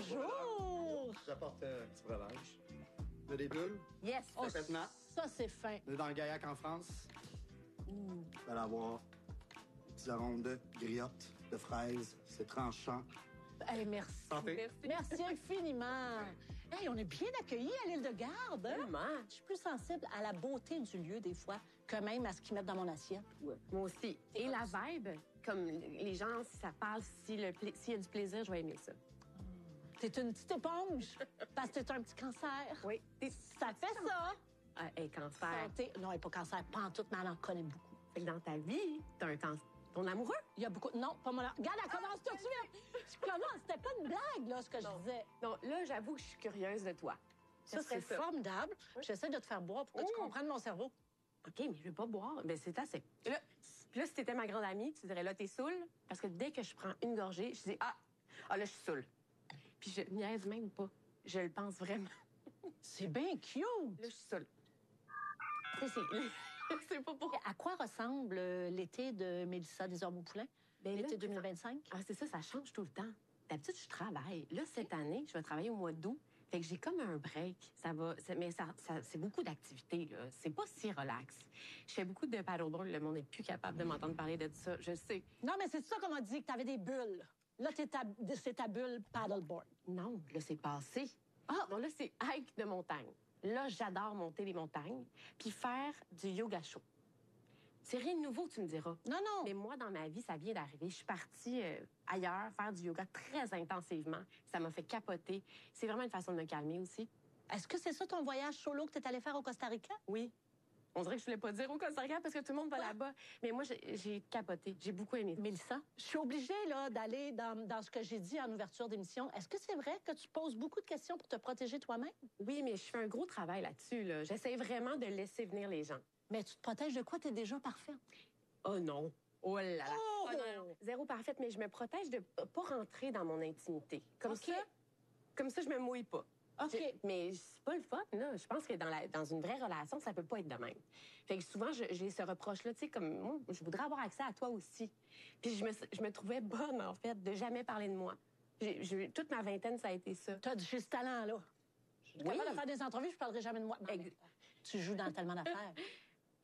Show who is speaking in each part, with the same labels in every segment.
Speaker 1: Bonjour!
Speaker 2: J'apporte un petit breuvage. De des bulles.
Speaker 1: Yes!
Speaker 2: Ça fait nat.
Speaker 1: Ça, c'est fin.
Speaker 2: On est dans le Gaillac en France. Vous allez avoir des petits arômes de griotte, de fraises. C'est tranchant.
Speaker 1: Hey, merci.
Speaker 2: Santé.
Speaker 1: Merci infiniment. Hey, on est bien accueillis à l'île de Garde. Hein?
Speaker 3: Tellement.
Speaker 1: Je suis plus sensible à la beauté du lieu, des fois, que même à ce qu'ils mettent dans mon assiette.
Speaker 3: Moi aussi. Et la vibe, comme les gens, si ça parle, s'il y a du plaisir, je vais aimer ça.
Speaker 1: T'es une petite éponge, parce que t'es un petit cancer.
Speaker 3: Oui.
Speaker 1: Ça fait ça.
Speaker 3: Et cancer.
Speaker 1: Santé. Non, elle n'est pas cancer, pas en tout, mais elle en connaît beaucoup.
Speaker 3: Fait que dans ta vie, t'as un cancer. Ton amoureux?
Speaker 1: Il y a beaucoup... Non, pas mon... Regarde, elle commence tout de suite. Je commence. C'était pas une blague, là, ce que je disais.
Speaker 3: Non, là, j'avoue que je suis curieuse de toi.
Speaker 1: Ça, c'est formidable. J'essaie de te faire boire pour que tu comprennes mon cerveau.
Speaker 3: OK, mais je veux pas boire. Ben c'est assez. Là, si t'étais ma grande amie, tu dirais, là, t'es saoule. Parce que dès que je prends une gorgée, je dis, là, je suis saoule. Puis je niaise même pas. Je le pense vraiment.
Speaker 1: C'est bien cute.
Speaker 3: Là, je suis saoule. C'est pas pour...
Speaker 1: À quoi ressemble l'été de Mélissa Desormeaux-Poulain?
Speaker 3: Ben
Speaker 1: L'été
Speaker 3: là,
Speaker 1: 2025?
Speaker 3: Ah, c'est ça, ça change tout le temps. D'habitude, je travaille. Là, cette année, je vais travailler au mois d'août. Fait que j'ai comme un break. Mais c'est beaucoup d'activités, là. C'est pas si relax. Je fais beaucoup de paddleboard. Le monde n'est plus capable de m'entendre parler de ça. Je sais.
Speaker 1: Non, mais c'est ça qu'on m'a dit, que t'avais des bulles. Là, c'est ta bulle paddleboard.
Speaker 3: Non, là, c'est passé. Ah, non, là, c'est hike de montagne. Là, j'adore monter les montagnes puis faire du yoga chaud. C'est rien de nouveau, tu me diras.
Speaker 1: Non, non.
Speaker 3: Mais moi, dans ma vie, ça vient d'arriver. Je suis partie ailleurs faire du yoga très intensivement. Ça m'a fait capoter. C'est vraiment une façon de me calmer aussi.
Speaker 1: Est-ce que c'est ça ton voyage solo que tu es allé faire au Costa Rica?
Speaker 3: Oui. On dirait que je voulais pas dire au Costa Rica parce que tout le monde va là-bas. Mais moi, j'ai capoté. J'ai beaucoup aimé.
Speaker 1: Mélissa, je suis obligée là, d'aller dans ce que j'ai dit en ouverture d'émission. Est-ce que c'est vrai que tu poses beaucoup de questions pour te protéger toi-même?
Speaker 3: Oui, mais je fais un gros travail là-dessus. Là. J'essaie vraiment de laisser venir les gens.
Speaker 1: Mais tu te protèges de quoi? Tu es déjà parfaite.
Speaker 3: Oh non. Oh là là.
Speaker 1: Oh!
Speaker 3: Non. Zéro parfaite, mais je me protège de pas rentrer dans mon intimité. Comme ça, je me mouille pas.
Speaker 1: OK.
Speaker 3: Mais c'est pas le fun, là. Je pense que dans une vraie relation, ça peut pas être de même. Fait que souvent, j'ai ce reproche-là, tu sais, comme moi, je voudrais avoir accès à toi aussi. Puis je me trouvais bonne, en fait, de jamais parler de moi. Toute ma vingtaine, ça a été ça.
Speaker 1: Tu as du juste talent, là. Je suis capable de faire des entrevues, je parlerai jamais de moi. Non, tu joues dans tellement d'affaires.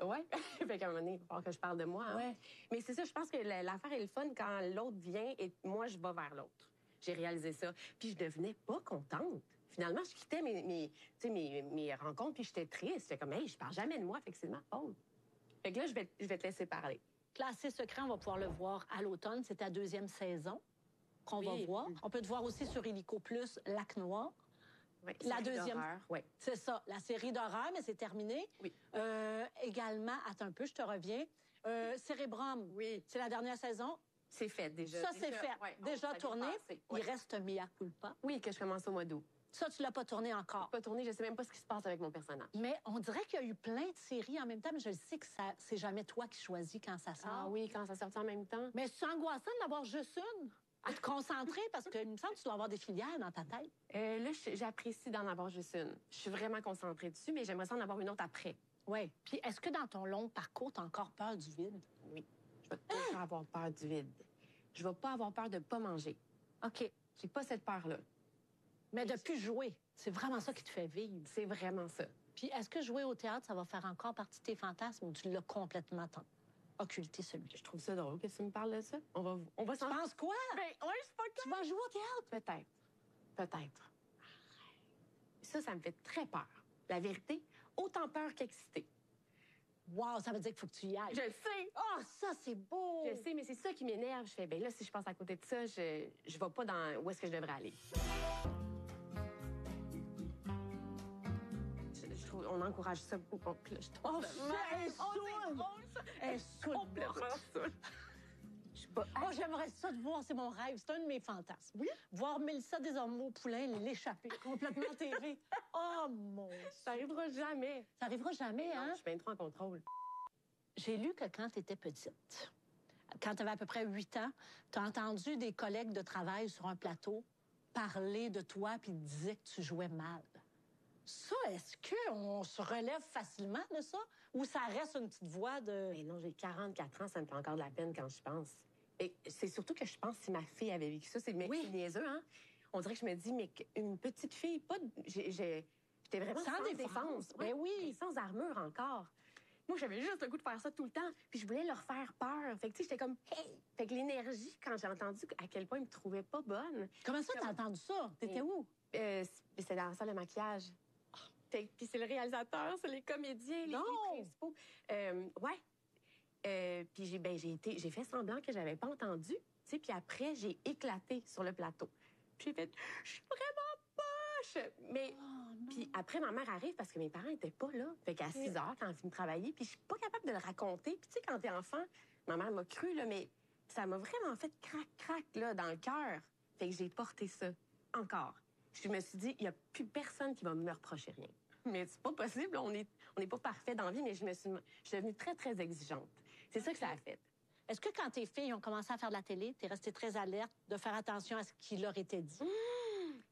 Speaker 3: Ouais. Fait qu'à un moment donné, il va falloir que je parle de moi. Hein?
Speaker 1: Ouais.
Speaker 3: Mais c'est ça, je pense que l'affaire est le fun quand l'autre vient et moi, je vais vers l'autre. J'ai réalisé ça. Puis je devenais pas contente. Finalement, je quittais mes rencontres, puis j'étais triste. J'étais comme, hey, je parle jamais de moi, fait que c'est de ma faute. Fait que là, je vais te laisser parler.
Speaker 1: Classé secret, on va pouvoir le voir à l'automne. C'est ta deuxième saison qu'on va voir. On peut te voir aussi sur Illico Plus, Lac Noir.
Speaker 3: Oui,
Speaker 1: La deuxième.
Speaker 3: Oui.
Speaker 1: C'est ça, la série d'horreur, mais c'est terminé.
Speaker 3: Oui.
Speaker 1: Également, attends un peu, je te reviens. Cérébrum.
Speaker 3: Oui.
Speaker 1: C'est la dernière saison.
Speaker 3: C'est fait déjà.
Speaker 1: Ça, c'est fait.
Speaker 3: Ouais,
Speaker 1: déjà
Speaker 3: ça
Speaker 1: tourné.
Speaker 3: vient passer.
Speaker 1: Il reste Mea Culpa.
Speaker 3: Oui, que je commence au mois d'août.
Speaker 1: Ça, tu l'as pas tourné encore.
Speaker 3: Pas tourné, je sais même pas ce qui se passe avec mon personnage.
Speaker 1: Mais on dirait qu'il y a eu plein de séries en même temps, mais je sais que c'est jamais toi qui choisis quand ça sort.
Speaker 3: Ah oui, quand ça sort en même temps.
Speaker 1: Mais c'est angoissant de n'avoir juste une. À te concentrer, parce que il me semble que tu dois avoir des filières dans ta tête.
Speaker 3: Là, j'apprécie d'en avoir juste une. Je suis vraiment concentrée dessus, mais j'aimerais ça en avoir une autre après.
Speaker 1: Oui. Puis est-ce que dans ton long parcours, tu as encore peur du vide?
Speaker 3: Oui. Je vais toujours avoir peur du vide. Je vais pas avoir peur de pas manger.
Speaker 1: OK.
Speaker 3: J'ai pas cette peur-là.
Speaker 1: Mais de plus jouer, c'est vraiment ça qui te fait vivre.
Speaker 3: C'est vraiment ça.
Speaker 1: Puis est-ce que jouer au théâtre, ça va faire encore partie de tes fantasmes ou tu l'as complètement occulté, celui-là?
Speaker 3: Je trouve ça drôle que tu me parles de ça. On va
Speaker 1: Tu penses quoi?
Speaker 3: Ben, ouais, je suis pas
Speaker 1: Tu vas jouer au théâtre?
Speaker 3: Peut-être. Ça me fait très peur. La vérité, autant peur qu'excité.
Speaker 1: Wow, ça veut dire qu'il faut que tu y ailles.
Speaker 3: Je le sais.
Speaker 1: Oh, ça, c'est beau!
Speaker 3: Je sais, mais c'est ça qui m'énerve. Je fais, ben là, si je passe à côté de ça, je vais pas dans où est-ce que je devrais aller. Je trouve, on encourage ça beaucoup. Là, je trouve
Speaker 1: elle est saoule! Elle est saoule.
Speaker 3: complètement saoule. Je suis pas...
Speaker 1: Moi, j'aimerais ça te voir, c'est mon rêve. C'est un de mes fantasmes.
Speaker 3: Oui?
Speaker 1: Voir Mélissa Desormeaux-Poulain l'échapper complètement TV. Oh, mon Dieu.
Speaker 3: Ça arrivera jamais.
Speaker 1: Ça arrivera jamais,
Speaker 3: Non,
Speaker 1: hein?
Speaker 3: je suis bien trop en contrôle.
Speaker 1: J'ai lu que quand tu étais petite, quand tu avais à peu près 8 ans, tu as entendu des collègues de travail sur un plateau parler de toi puis disaient que tu jouais mal. Ça, est-ce qu'on se relève facilement de ça? Ou ça reste une petite voix de...
Speaker 3: Mais non, j'ai 44 ans, ça me fait encore de la peine quand je pense. Et c'est surtout que je pense que si ma fille avait vécu ça, c'est
Speaker 1: Oui.
Speaker 3: niaiseux, hein? On dirait que je me dis, mais une petite fille, pas de- j'étais vraiment sans défense.
Speaker 1: Ben oui.
Speaker 3: Sans armure encore. Moi, j'avais juste le goût de faire ça tout le temps. Puis je voulais leur faire peur. Fait que, tu sais, j'étais comme, hey! Fait que l'énergie, quand j'ai entendu à quel point ils me trouvaient pas bonne.
Speaker 1: Comment ça, t'as entendu ça? T'étais où?
Speaker 3: C'était dans la salle de maquillage. Puis c'est le réalisateur, c'est les comédiens, les principaux. Puis j'ai fait semblant que j'avais pas entendu. Tu sais, puis après, j'ai éclaté sur le plateau. Puis j'ai fait, je suis vraiment poche! Mais puis après, ma mère arrive parce que mes parents étaient pas là. Fait qu'à 6 heures, quand ils me travaillaient, puis je suis pas capable de le raconter. Puis tu sais, quand t'es enfant, ma mère m'a cru, là, mais ça m'a vraiment fait crac-crac, là, dans le cœur. Fait que j'ai porté ça. Encore. Je me suis dit, il y a plus personne qui va me reprocher rien. Mais c'est pas possible, on n'est pas parfait dans la vie, mais je suis devenue très, très exigeante. C'est ça que ça a fait.
Speaker 1: Est-ce que quand tes filles ont commencé à faire de la télé, t'es restée très alerte de faire attention à ce qui leur était dit?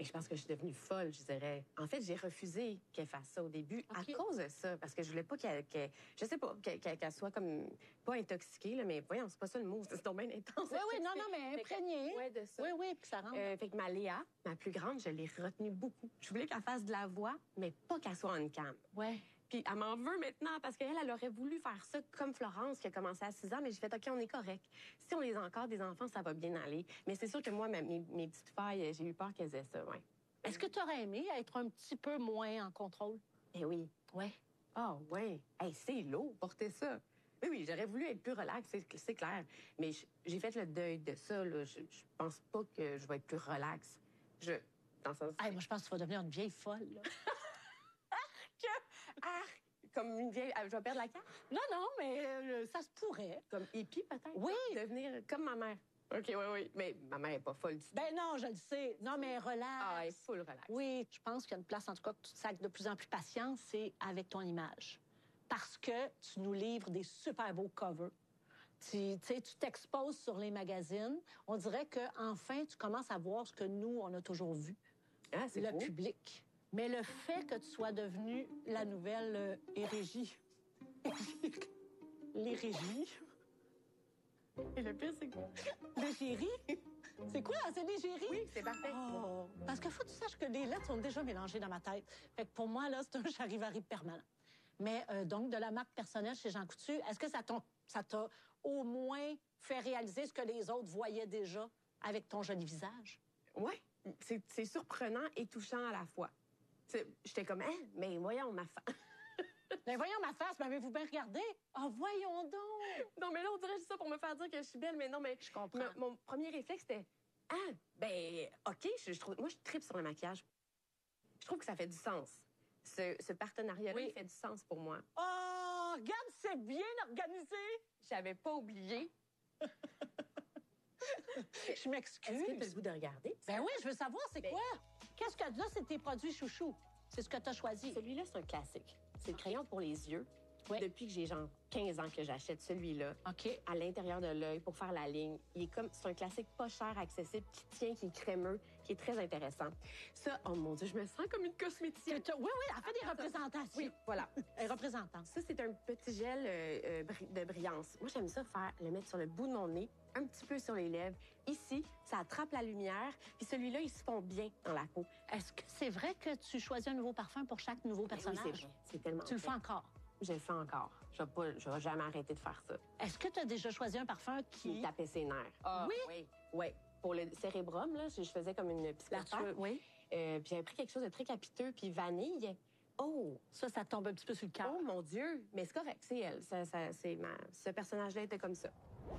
Speaker 3: Et je pense que je suis devenue folle, je dirais. En fait, j'ai refusé qu'elle fasse ça au début à cause de ça, parce que je voulais pas je sais pas, qu'elle soit comme, pas intoxiquée, là, mais voyons, c'est pas ça le mot, c'est donc bien intense.
Speaker 1: Oui, non, mais imprégnée.
Speaker 3: Oui, de ça.
Speaker 1: Oui, puis ça rentre.
Speaker 3: Fait que ma Léa, ma plus grande, je l'ai retenue beaucoup. Je voulais qu'elle fasse de la voix, mais pas qu'elle soit en cam.
Speaker 1: Ouais.
Speaker 3: Puis elle m'en veut maintenant parce qu'elle, elle aurait voulu faire ça comme Florence qui a commencé à 6 ans, mais j'ai fait OK, on est correct. Si on les a encore des enfants, ça va bien aller. Mais c'est sûr que moi, mes petites filles, j'ai eu peur qu'elles aient ça, ouais.
Speaker 1: Est-ce que tu aurais aimé être un petit peu moins en contrôle?
Speaker 3: Eh oui.
Speaker 1: Ouais.
Speaker 3: Ah ouais. Hey, c'est lourd, porter ça. Oui, j'aurais voulu être plus relax, c'est clair. Mais j'ai fait le deuil de ça, là. Je pense pas que je vais être plus relax. Dans le sens...
Speaker 1: Hey, moi, je pense que tu vas devenir une vieille folle, là.
Speaker 3: Comme une vieille... Je vais perdre la carte?
Speaker 1: Non, mais ça se pourrait.
Speaker 3: Comme hippie, peut-être?
Speaker 1: Oui.
Speaker 3: Devenir comme ma mère. OK, oui. Mais ma mère n'est pas folle du tout.
Speaker 1: Ben non, je le sais. Non, mais relax.
Speaker 3: Ah, elle est full relax.
Speaker 1: Oui, je pense qu'il y a une place, en tout cas, que tu te sacres de plus en plus patience, c'est avec ton image. Parce que tu nous livres des super beaux covers. Tu t'exposes sur les magazines. On dirait qu'enfin, tu commences à voir ce que nous, on a toujours vu.
Speaker 3: Ah, c'est
Speaker 1: le
Speaker 3: beau.
Speaker 1: public. Mais le fait que tu sois devenue la nouvelle Érégie. L'Érégie.
Speaker 3: Et le pire, c'est quoi?
Speaker 1: L'égérie? C'est quoi? C'est l'égérie?
Speaker 3: Oui, c'est parfait.
Speaker 1: Oh, parce qu'il faut que tu saches que les lettres sont déjà mélangées dans ma tête. Fait que pour moi, là, c'est un charivari permanent. Mais donc, de la marque personnelle chez Jean Coutu, est-ce que ça t'a au moins fait réaliser ce que les autres voyaient déjà avec ton joli visage?
Speaker 3: Oui, c'est surprenant et touchant à la fois. J'étais comme, hein, mais voyons, ma face.
Speaker 1: Mais voyons ma face, m'avez-vous bien regardé? Ah, voyons donc!
Speaker 3: Non, mais là, on dirait juste ça pour me faire dire que je suis belle, mais non, mais...
Speaker 1: Je comprends.
Speaker 3: Mon premier réflexe, c'était, ah, ben, OK, moi, je tripe sur le maquillage. Je trouve que ça fait du sens. Ce partenariat-là, il fait du sens pour moi.
Speaker 1: Oh, regarde, c'est bien organisé!
Speaker 3: J'avais pas oublié.
Speaker 1: Je m'excuse.
Speaker 3: Est-ce que tu as le goût de regarder?
Speaker 1: Ben oui, je veux savoir, c'est quoi? Qu'est-ce que là, c'est tes produits chouchous? C'est ce que tu as choisi.
Speaker 3: Celui-là, c'est un classique. C'est le crayon pour les yeux.
Speaker 1: Oui.
Speaker 3: Depuis que j'ai genre 15 ans que j'achète celui-là.
Speaker 1: OK.
Speaker 3: À l'intérieur de l'œil pour faire la ligne. C'est un classique pas cher, accessible, qui tient, qui est crémeux, qui est très intéressant. Ça, oh mon Dieu, je me sens comme une cosméticienne.
Speaker 1: Oui, elle fait des représentations.
Speaker 3: Oui, voilà.
Speaker 1: Elle est représentante.
Speaker 3: Ça, c'est un petit gel de brillance. Moi, j'aime ça le mettre sur le bout de mon nez, un petit peu sur les lèvres. Ici, ça attrape la lumière. Puis celui-là, il se fond bien dans la peau.
Speaker 1: Est-ce que c'est vrai que tu choisis un nouveau parfum pour chaque nouveau personnage?
Speaker 3: Oui, c'est vrai. C'est tellement
Speaker 1: Tu le fais encore?
Speaker 3: Je le fais encore. Je vais jamais arrêter de faire ça.
Speaker 1: Est-ce que tu as déjà choisi un parfum qui...
Speaker 3: Il tapait ses nerfs.
Speaker 1: Ah,
Speaker 3: Oui. Pour le cérébrum, là, je faisais comme une psychothérapeute.
Speaker 1: Oui.
Speaker 3: Puis j'avais pris quelque chose de très capiteux, puis vanille. Oh!
Speaker 1: Ça tombe un petit peu sur le cœur.
Speaker 3: Oh, mon Dieu! Mais c'est correct, c'est elle. Ce personnage-là était comme ça.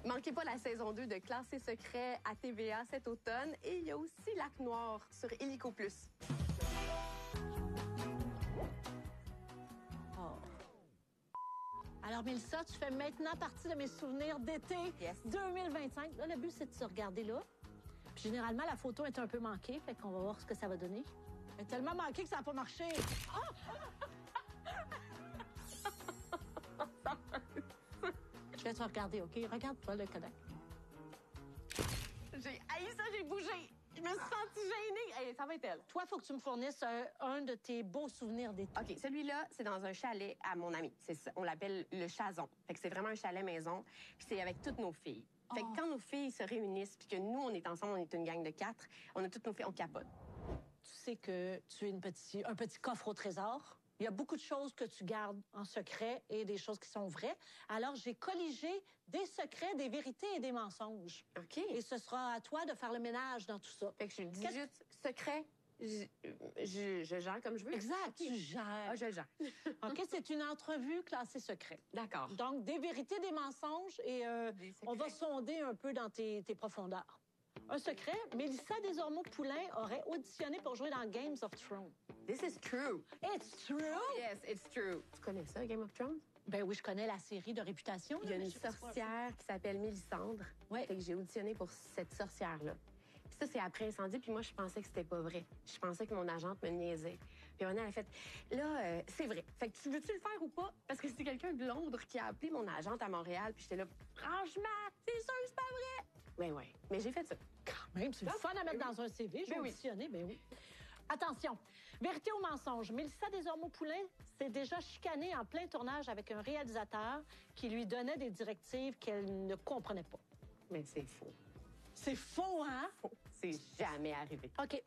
Speaker 3: Manquez pas la saison 2 de Classé secret à TVA cet automne. Et il y a aussi Lac Noir sur Illico+.
Speaker 1: Alors, Mélissa, tu fais maintenant partie de mes souvenirs d'été 2025. Là, le but, c'est de se regarder là. Puis, généralement, la photo est un peu manquée, fait qu'on va voir ce que ça va donner. Elle est tellement manquée que ça n'a pas marché. Je vais te regarder, OK? Regarde-toi le Kodak.
Speaker 3: J'ai haï ça, j'ai bougé. Je me suis sentie gênée. Hey, ça va être elle.
Speaker 1: Toi, il faut que tu me fournisses un de tes beaux souvenirs d'été.
Speaker 3: OK, celui-là, c'est dans un chalet à mon ami. On l'appelle le Chazon. Fait que c'est vraiment un chalet maison. Puis c'est avec toutes nos filles. Fait que quand nos filles se réunissent, puis que nous, on est ensemble, on est une gang de 4, on a toutes nos filles, on capote.
Speaker 1: Tu sais que tu es un petit coffre au trésor. Il y a beaucoup de choses que tu gardes en secret et des choses qui sont vraies. Alors, j'ai colligé des secrets, des vérités et des mensonges.
Speaker 3: OK.
Speaker 1: Et ce sera à toi de faire le ménage dans tout ça.
Speaker 3: Fait que je dis juste secret, je gère comme je veux.
Speaker 1: Exact, tu gères.
Speaker 3: Ah, je gère.
Speaker 1: OK, c'est une entrevue classée secret.
Speaker 3: D'accord.
Speaker 1: Donc, des vérités, des mensonges et
Speaker 3: Des
Speaker 1: on va
Speaker 3: secrets.
Speaker 1: sonder un peu dans tes profondeurs. Un secret, Mélissa Desormeaux-Poulain aurait auditionné pour jouer dans Games of Thrones.
Speaker 3: This is true.
Speaker 1: It's true!
Speaker 3: Yes, it's true. Tu connais ça, Game of Thrones?
Speaker 1: Ben oui, je connais la série de Réputation.
Speaker 3: Il y a
Speaker 1: là,
Speaker 3: une
Speaker 1: je sais pas si
Speaker 3: sorcière qui s'appelle Mélissandre.
Speaker 1: Ouais.
Speaker 3: Fait que j'ai auditionné pour cette sorcière-là. Puis ça, c'est après incendie, puis moi, je pensais que c'était pas vrai. Je pensais que mon agente me niaisait. Puis on a fait, là, c'est vrai. Fait que tu veux-tu le faire ou pas? Parce que c'est quelqu'un de Londres qui a appelé mon agente à Montréal, puis j'étais là, franchement, c'est sûr que c'est pas vrai. Ben ouais, mais j'ai fait ça.
Speaker 1: Quand même, c'est le fun à mettre dans un CV. J'ai
Speaker 3: Ben oui.
Speaker 1: auditionné, ben oui. Attention, vérité ou mensonge, Mélissa Desormeaux-Poulain s'est déjà chicanée en plein tournage avec un réalisateur qui lui donnait des directives qu'elle ne comprenait pas.
Speaker 3: Mais c'est faux.
Speaker 1: C'est faux, hein?
Speaker 3: C'est jamais arrivé.
Speaker 1: OK.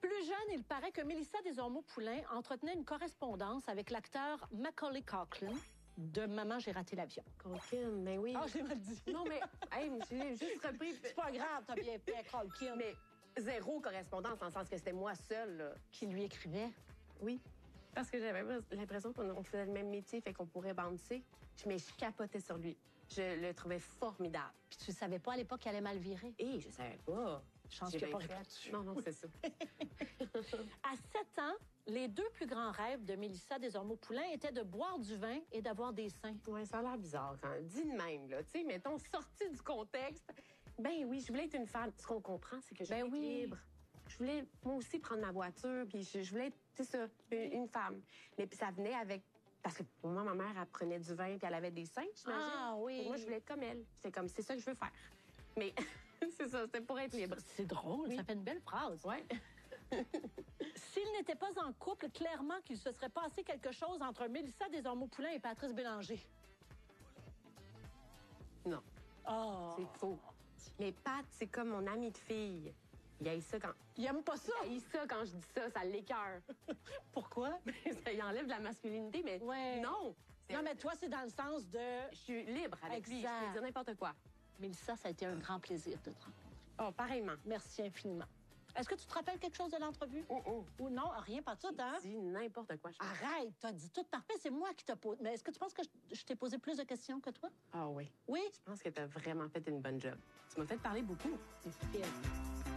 Speaker 1: Plus jeune, il paraît que Mélissa Desormeaux-Poulain entretenait une correspondance avec l'acteur Macaulay Culkin de Maman, j'ai raté l'avion.
Speaker 3: Culkin, mais oui.
Speaker 1: Ah, j'ai mal dit.
Speaker 3: Non, mais, hey, j'ai juste repris.
Speaker 1: C'est pas grave, t'as bien fait, Culkin.
Speaker 3: Mais zéro correspondance, dans le sens que c'était moi seule, là.
Speaker 1: Qui lui écrivait.
Speaker 3: Oui. Parce que j'avais l'impression qu'on faisait le même métier, fait qu'on pourrait bouncer. Mais je capotais sur lui. Je le trouvais formidable.
Speaker 1: Puis tu savais pas à l'époque qu'elle allait mal virer.
Speaker 3: Et je savais pas.
Speaker 1: Chance
Speaker 3: J'ai
Speaker 1: qu'il n'a pas
Speaker 3: bien fait.
Speaker 1: répondu.
Speaker 3: Non, non, c'est ça.
Speaker 1: À 7 ans, les deux plus grands rêves de Mélissa Desormeaux-Poulain étaient de boire du vin et d'avoir des seins.
Speaker 3: Ouais, ça a l'air bizarre quand dit de même, là. Tu sais, mettons, sorti du contexte. Ben oui, je voulais être une femme. Ce qu'on comprend, c'est que je voulais être libre. Je voulais, moi aussi, prendre ma voiture, puis je voulais être, tu sais ça, une femme. Mais puis ça venait avec... Parce que pour moi, ma mère, elle prenait du vin, puis elle avait des seins, j'imagine.
Speaker 1: Ah oui.
Speaker 3: Moi, je voulais être comme elle. C'est comme, c'est ça que je veux faire. Mais c'est ça, c'était pour être libre.
Speaker 1: C'est drôle, ça fait une belle phrase.
Speaker 3: Ouais.
Speaker 1: S'ils n'étaient pas en couple, clairement qu'il se serait passé quelque chose entre Mélissa Desormeaux-Poulain et Patrice Bélanger.
Speaker 3: Non,
Speaker 1: Oh.
Speaker 3: c'est faux. Mais Pat, c'est comme mon ami de fille. Il haït ça quand...
Speaker 1: Il aime pas ça.
Speaker 3: Il haït ça quand je dis ça, ça l'écœure.
Speaker 1: Pourquoi?
Speaker 3: Ça y enlève de la masculinité, mais
Speaker 1: Ouais.
Speaker 3: non.
Speaker 1: Non, mais toi, c'est dans le sens de...
Speaker 3: Je suis libre avec lui. Je
Speaker 1: Exact.
Speaker 3: peux dire n'importe quoi.
Speaker 1: Mélissa, ça a été un grand plaisir de te rencontrer.
Speaker 3: Oh, pareillement.
Speaker 1: Merci infiniment. Est-ce que tu te rappelles quelque chose de l'entrevue?
Speaker 3: Oh.
Speaker 1: Ou non? Rien, pas tout, hein?
Speaker 3: Dis n'importe quoi.
Speaker 1: Arrête, t'as dit tout parfait, c'est moi qui te pose. Mais est-ce que tu penses que je t'ai posé plus de questions que toi?
Speaker 3: Ah oui.
Speaker 1: Oui?
Speaker 3: Je pense que tu as vraiment fait une bonne job. Tu m'as fait parler beaucoup.
Speaker 1: C'est fait.